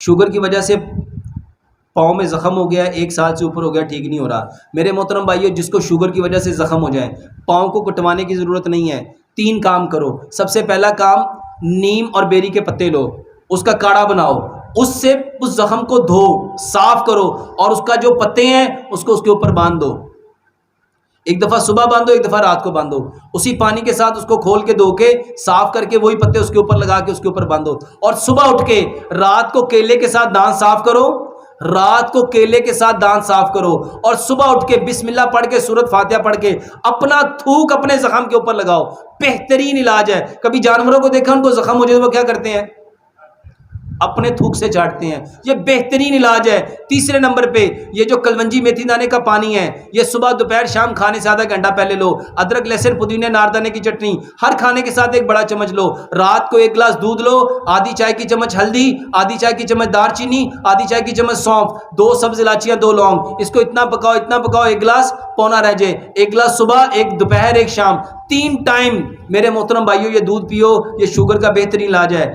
Sugar کی وجہ سے پاؤں میں زخم ہو گیا، 1 سال سے اوپر ہو گیا، ٹھیک نہیں ہو رہا، میرے محترم بھائیو جس کو شوگر کی وجہ سے زخم ہو جائے، پاؤں کو کٹوانے کی ضرورت نہیں ہے، 3 کام کرو۔ سب سے پہلا کام، نیم اور بیری کے پتے لو، اس کا کاڑھا بناؤ، اس سے اس زخم کو دھو، صاف کرو، اور اس کا جو پتے ہیں اس کو اس کے اوپر باندھ دو۔ ایک دفعہ صبح باندھو، ایک دفعہ رات کو باندھو، اسی پانی کے ساتھ اس کو کھول کے دھو کے صاف کر کے وہی پتے اس کے اوپر لگا کے اس کے اوپر باندھو، اور صبح اٹھ کے رات کو کیلے کے ساتھ دانت صاف کرو، رات کو کیلے کے ساتھ دانت صاف کرو، اور صبح اٹھ کے بسم اللہ پڑھ کے سورۃ فاتحہ پڑھ کے اپنا تھوک اپنے زخم کے اوپر لگاؤ۔ بہترین علاج ہے۔ کبھی جانوروں کو دیکھا ان کو زخم ہو جائے وہ کیا کرتے ہیں؟ اپنے تھوک سے چاٹتے ہیں۔ یہ بہترین علاج ہے۔ تیسرے نمبر پہ یہ جو کلونجی میتھی دانے کا پانی ہے، یہ صبح دوپہر شام کھانے سے آدھا گھنٹہ پہلے لو۔ ادرک لہسن پودینے ناردانے کی چٹنی ہر کھانے کے ساتھ 1 بڑا چمچ لو۔ رات کو 1 گلاس دودھ لو، آدھی چائے کی چمچ ہلدی، آدھی چائے کی چمچ دار چینی، آدھی چائے کی چمچ سونف، 2 سبز الائچیاں، 2 لونگ، اس کو اتنا پکاؤ 1 گلاس پونا رہ جائے۔ 1 گلاس صبح، 1 دوپہر، 1 شام، 3 ٹائم میرے محترم بھائیو یہ دودھ پیو۔ یہ شوگر کا بہترین علاج ہے۔